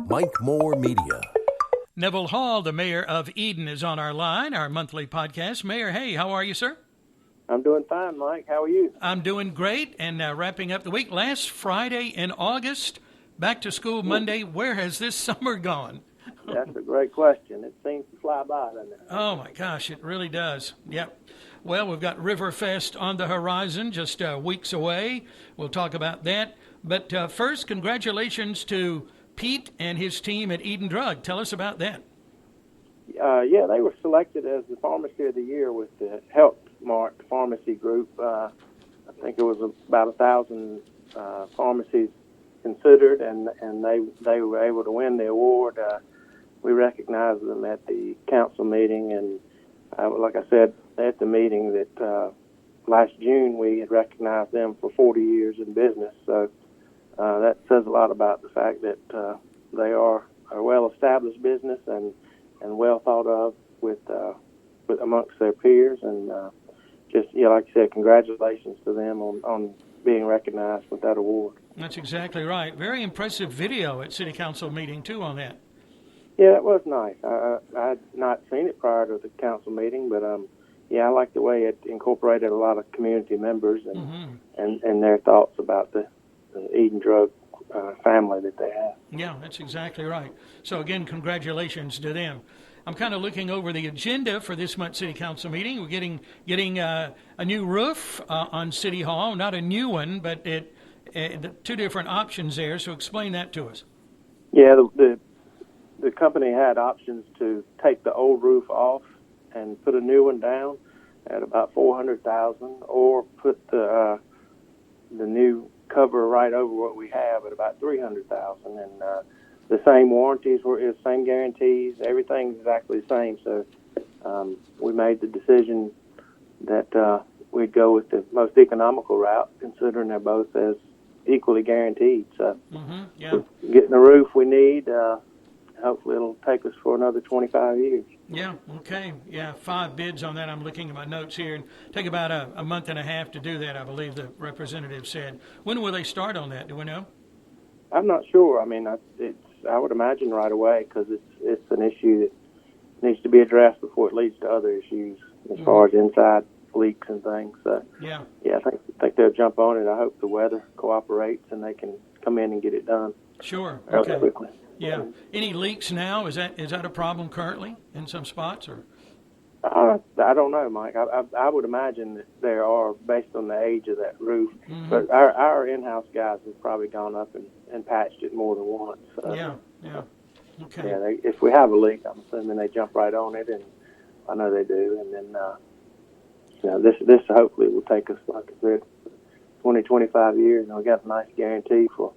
Mike Moore Media. Neville Hall, the mayor of Eden, is on our line, our monthly podcast. Mayor, hey, how are you, sir? I'm doing fine, Mike. How are you? I'm doing great, and wrapping up the week. Last Friday in August, back to school Monday. Where has this summer gone? That's a great question. It seems to fly by, doesn't it? Oh, my gosh, it really does. Yep. Well, we've got RiverFest on the horizon, just weeks away. We'll talk about that. But first, congratulations to Pete and his team at Eden Drug. Tell us about that. Yeah, they were selected as the Pharmacy of the Year with the Health Mart Pharmacy Group. I think it was about 1,000 pharmacies considered, and they were able to win the award. We recognized them at the council meeting, and like I said at the meeting, that last June we had recognized them for 40 years in business. So that says a lot about the fact that they are a well-established business and well thought of with amongst their peers, and just like you said, congratulations to them on being recognized with that award. That's exactly right. Very impressive video at City Council meeting too on that. Yeah, it was nice. I had not seen it prior to the council meeting, but yeah, I like the way it incorporated a lot of community members and their thoughts about the Eden Drug family that they have. Yeah, that's exactly right. So again, congratulations to them. I'm kind of looking over the agenda for this month's City Council meeting. We're getting a new roof on City Hall, not a new one, but two different options there. So explain that to us. Yeah, the company had options to take the old roof off and put a new one down at about $400,000, or put the new cover right over what we have at about $300,000, and the same warranties the same guarantees, everything's exactly the same. So we made the decision that we'd go with the most economical route, considering they're both as equally guaranteed. So we're getting the roof we need. Hopefully it'll take us for another 25 years. Yeah, okay. Yeah, 5 bids on that. I'm looking at my notes here. And take about a month and a half to do that, I believe the representative said. When will they start on that? Do we know? I'm not sure. I mean, I would imagine right away, because it's an issue that needs to be addressed before it leads to other issues as far as inside leaks and things. So, yeah, I think they'll jump on it. I hope the weather cooperates and they can come in and get it done. Sure. Okay. Quickly. Yeah. Any leaks now? Is that a problem currently in some spots, or? I don't know, Mike. I would imagine that there are, based on the age of that roof. But our in-house guys have probably gone up and patched it more than once. Yeah. Okay. Yeah, if we have a leak, I'm assuming they jump right on it, and I know they do. And then, this hopefully will take us, like I said, 20, 25 years, and we got a nice guarantee for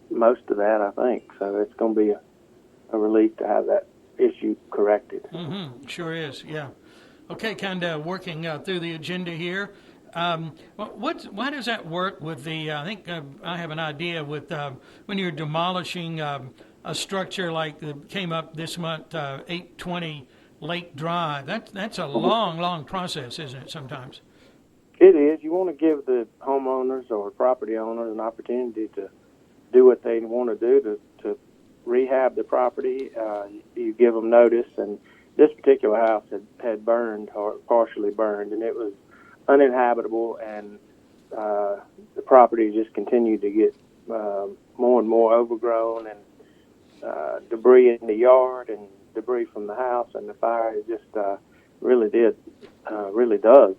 most of that, I think. So it's going to be a relief to have that issue corrected. Sure is, yeah. Okay, kind of working through the agenda here. Why does that work with the, I think I have an idea with when you're demolishing a structure like that came up this month, 820 Lake Drive. That's a long process, isn't it, sometimes? It is. You want to give the homeowners or property owners an opportunity to do what they want to do to rehab the property. You give them notice, and this particular house had burned or partially burned, and it was uninhabitable, and the property just continued to get more and more overgrown, and debris in the yard and debris from the house, and the fire just really does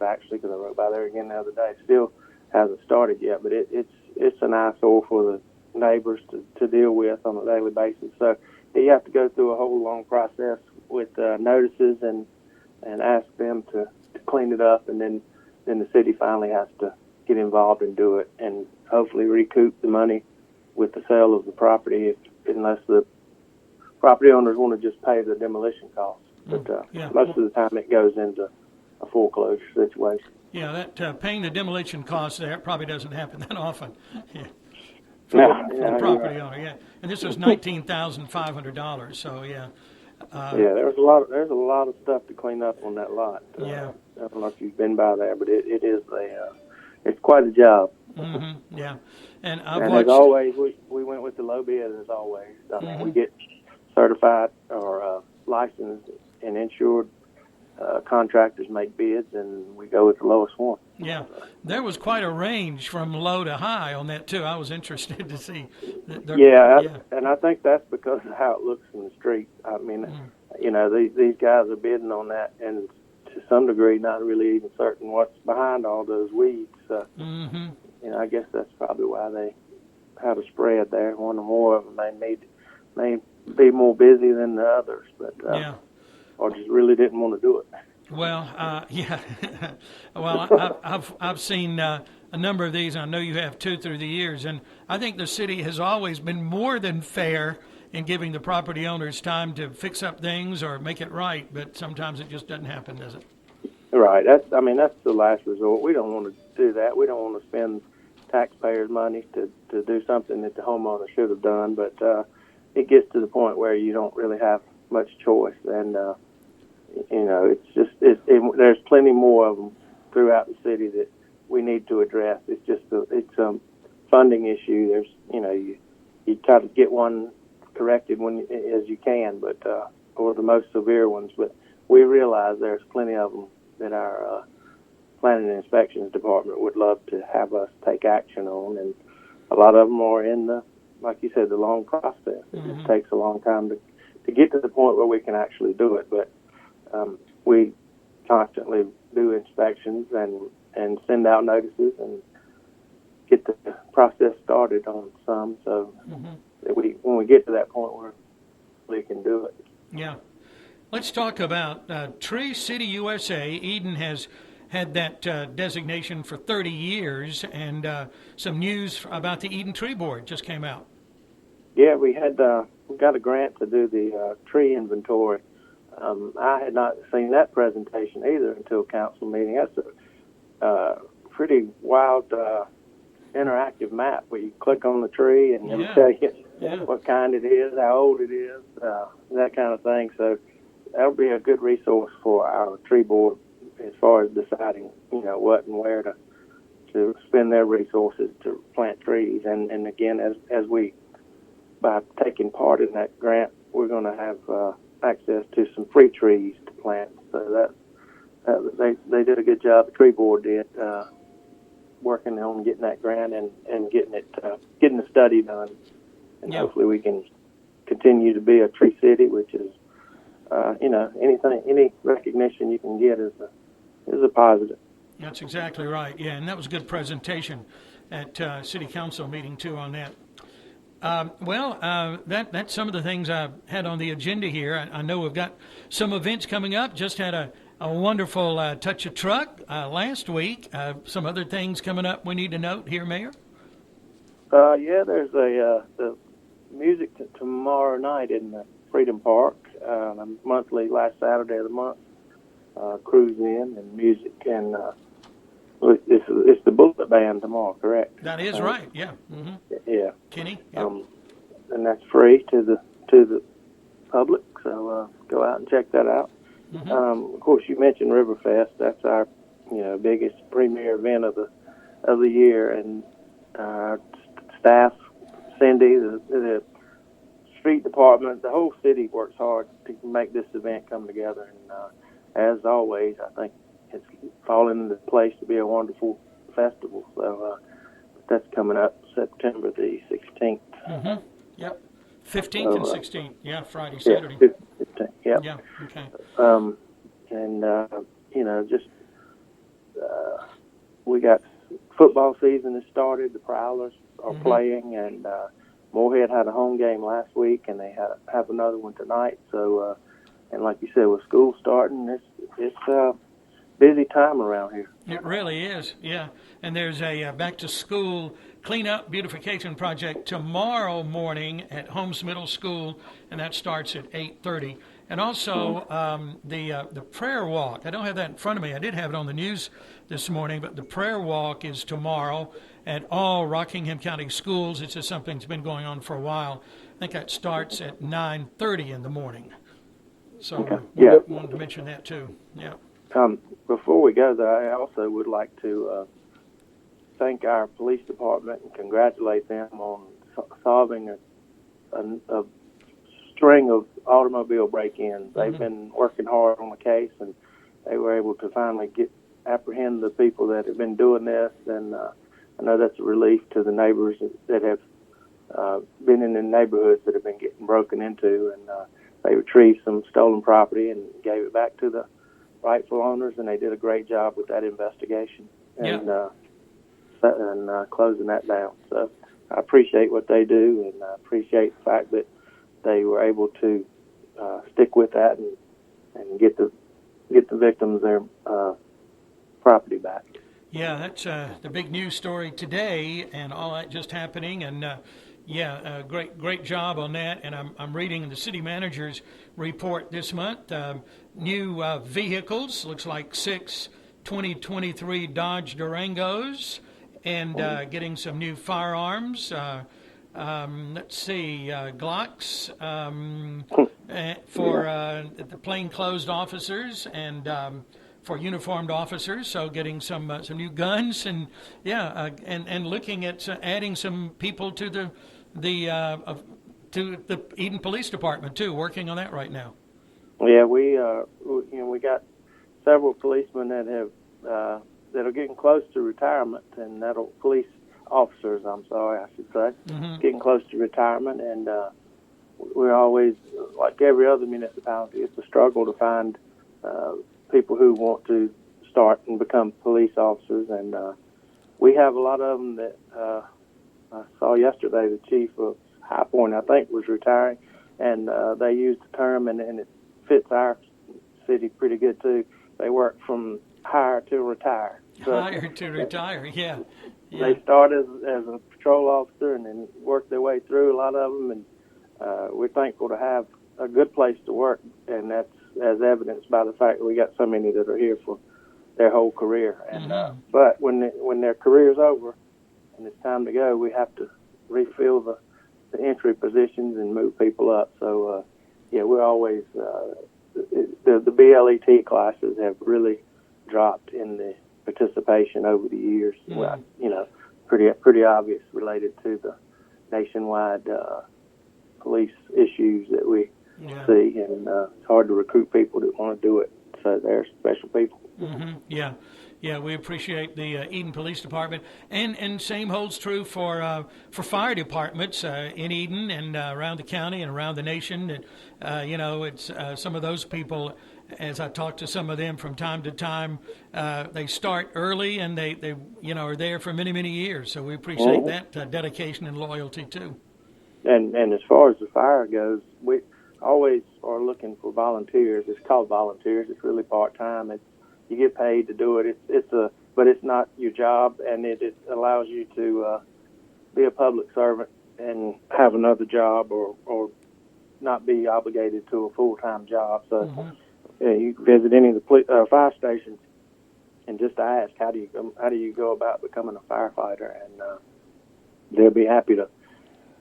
actually, because I rode by there again the other day. It still hasn't started yet, but it's an eyesore for the neighbors to deal with on a daily basis. So you have to go through a whole long process with notices and ask them to clean it up, and then the city finally has to get involved and do it, and hopefully recoup the money with the sale of the property, unless the property owners want to just pay the demolition costs. But most of the time it goes into a foreclosure situation. Yeah, that paying the demolition costs there probably doesn't happen that often. Yeah. For the property owner, yeah. And this was $19,500, so yeah. There's a lot of stuff to clean up on that lot. I don't know if you've been by there, but it's quite a job. Yeah, And I've And watched. as always, we went with the low bid as always. I mean, we get certified or licensed and insured contractors make bids, and we go with the lowest one. Yeah, there was quite a range from low to high on that too. I was interested to see. And I think that's because of how it looks from the street. I mean, you know, these guys are bidding on that, and to some degree, not really even certain what's behind all those weeds. You know, I guess that's probably why they had a spread there. One or more of them may be more busy than the others, but or just really didn't want to do it. Well, yeah. Well, I've seen a number of these. And I know you have too through the years, and I think the city has always been more than fair in giving the property owners time to fix up things or make it right. But sometimes it just doesn't happen, does it? Right. That's the last resort. We don't want to do that. We don't want to spend taxpayers' money to do something that the homeowner should have done. But it gets to the point where you don't really have much choice, and you know, it's just there's plenty more of them throughout the city that we need to address. It's just it's a funding issue. There's, you know, you try to get one corrected as you can, but or the most severe ones. But we realize there's plenty of them that our planning and inspections department would love to have us take action on, and a lot of them are in the, like you said, the long process. It just takes a long time to get to the point where we can actually do it. But we constantly do inspections and send out notices and get the process started on some, so that when we get to that point where we can do it. Yeah. Let's talk about Tree City, USA. Eden has had that designation for 30 years, and some news about the Eden Tree Board just came out. Yeah, we got a grant to do the tree inventory. I had not seen that presentation either until council meeting. That's a pretty wild interactive map where you click on the tree and it'll tell you what kind it is, how old it is, that kind of thing. So that'll be a good resource for our tree board as far as deciding, you know, what and where to spend their resources to plant trees. And again, as we, by taking part in that grant, we're going to have access to some free trees to plant. So they did a good job. The tree board did, working on getting that grant and getting the study done. And hopefully we can continue to be a tree city, which is, you know, any recognition you can get is a positive. That's exactly right. Yeah, and that was a good presentation at City Council meeting too on that. That's some of the things I had on the agenda here. I know we've got some events coming up. Just had a wonderful Touch a Truck last week. Some other things coming up we need to note here, Mayor? There's the music tomorrow night in the Freedom Park, monthly last Saturday of the month. Cruize-in and music, and it's the Bullet Band tomorrow, correct? That is right. Yeah. Yeah. Kenny. Yep. And that's free to the public, so go out and check that out. Of course, you mentioned RiverFest. That's our, you know, biggest premier event of the year, and our staff, Cindy, the street department, the whole city works hard to make this event come together. And as always, I think it's fallen into place to be a wonderful festival. So that's coming up September the 16th. Yep. 15th and 16th. Yeah, Friday, Saturday. Yeah, 15th, yeah. Yeah, okay. You know, just we got football season has started. The Prowlers are playing, and Moorhead had a home game last week, and they have another one tonight. So, and like you said, with school starting, it's a busy time around here. It really is, yeah. And there's a back-to-school cleanup beautification project tomorrow morning at Holmes Middle School, and that starts at 8:30. And also the prayer walk. I don't have that in front of me. I did have it on the news this morning, but the prayer walk is tomorrow at all Rockingham County schools. It's just something that's been going on for a while. I think that starts at 9:30 in the morning. So I wanted to mention that too. Yeah. Before we go, though, I also would like to thank our police department and congratulate them on solving a string of automobile break-ins. They've been working hard on the case, and they were able to finally apprehend the people that have been doing this. And I know that's a relief to the neighbors that have been in the neighborhoods that have been getting broken into. And they retrieved some stolen property and gave it back to the rightful owners, and they did a great job with that investigation and closing that down. So I appreciate what they do, and I appreciate the fact that they were able to stick with that and get the victims their property back. Yeah, that's the big news story today, and all that just happening. And great job on that. And I'm reading the city manager's report this month. New vehicles, looks like 6 2023 Dodge Durangos, and getting some new firearms. Let's see, Glocks for the plainclothes officers and for uniformed officers. So getting some new guns, and and looking at adding some people to the Eden Police Department too. Working on that right now. Yeah, we got several policemen that are getting close to retirement, and police officers, I should say, getting close to retirement, and we're always, like every other municipality, it's a struggle to find people who want to start and become police officers, and we have a lot of them that I saw yesterday. The chief of High Point, I think, was retiring, and they used the term, and it fits our city pretty good too. They work from hire to retire. So, hire to retire, yeah. They start as a patrol officer and then work their way through, a lot of them, and we're thankful to have a good place to work, and that's as evidenced by the fact that we got so many that are here for their whole career. And but when their career's over and it's time to go, we have to refill the entry positions and move people up. So we're always the BLET classes have really dropped in the participation over the years. Well, pretty obvious related to the nationwide police issues that we see, and it's hard to recruit people that want to do it. So they're special people. Yeah, we appreciate the Eden Police Department, and same holds true for fire departments in Eden and around the county and around the nation. It's some of those people. As I talk to some of them from time to time, they start early and they are there for many, many years. So we appreciate that dedication and loyalty too. And as far as the fire goes, we always are looking for volunteers. It's called volunteers. It's really part-time. You get paid to do it. But it's not your job, and it allows you to be a public servant and have another job or not be obligated to a full-time job. So you can visit any of the fire stations and just ask, how do you go about becoming a firefighter, and they'll be happy to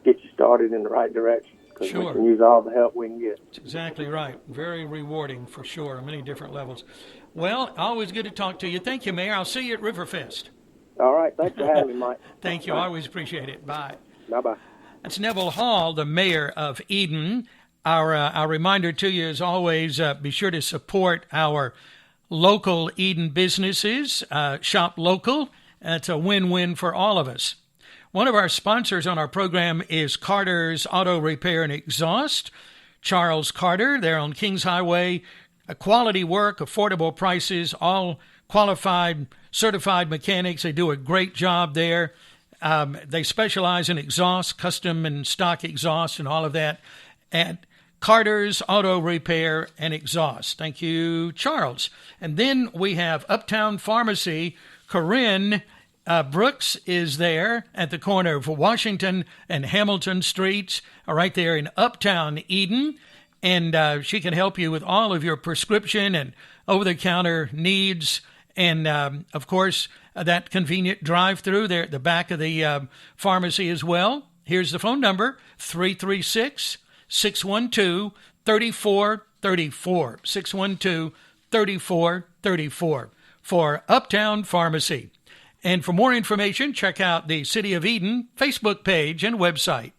get you started in the right direction. Because we can use all the help we can get. That's exactly right. Very rewarding for sure on many different levels. Well, always good to talk to you. Thank you, Mayor. I'll see you at RiverFest. All right. Thanks for having me, Mike. Thank you. I always appreciate it. Bye. Bye-bye. That's Neville Hall, the mayor of Eden. Our reminder to you is always be sure to support our local Eden businesses. Shop local. It's a win-win for all of us. One of our sponsors on our program is Carter's Auto Repair and Exhaust. Charles Carter, they're on Kings Highway. Quality work, affordable prices, all qualified, certified mechanics. They do a great job there. They specialize in exhaust, custom and stock exhaust and all of that at Carter's Auto Repair and Exhaust. Thank you, Charles. And then we have Uptown Pharmacy. Corinne Brooks is there at the corner of Washington and Hamilton Streets, right there in Uptown Eden. And she can help you with all of your prescription and over-the-counter needs. And, of course, that convenient drive-through there at the back of the pharmacy as well. Here's the phone number, 336-612-3434, 612-3434 for Uptown Pharmacy. And for more information, check out the City of Eden Facebook page and website.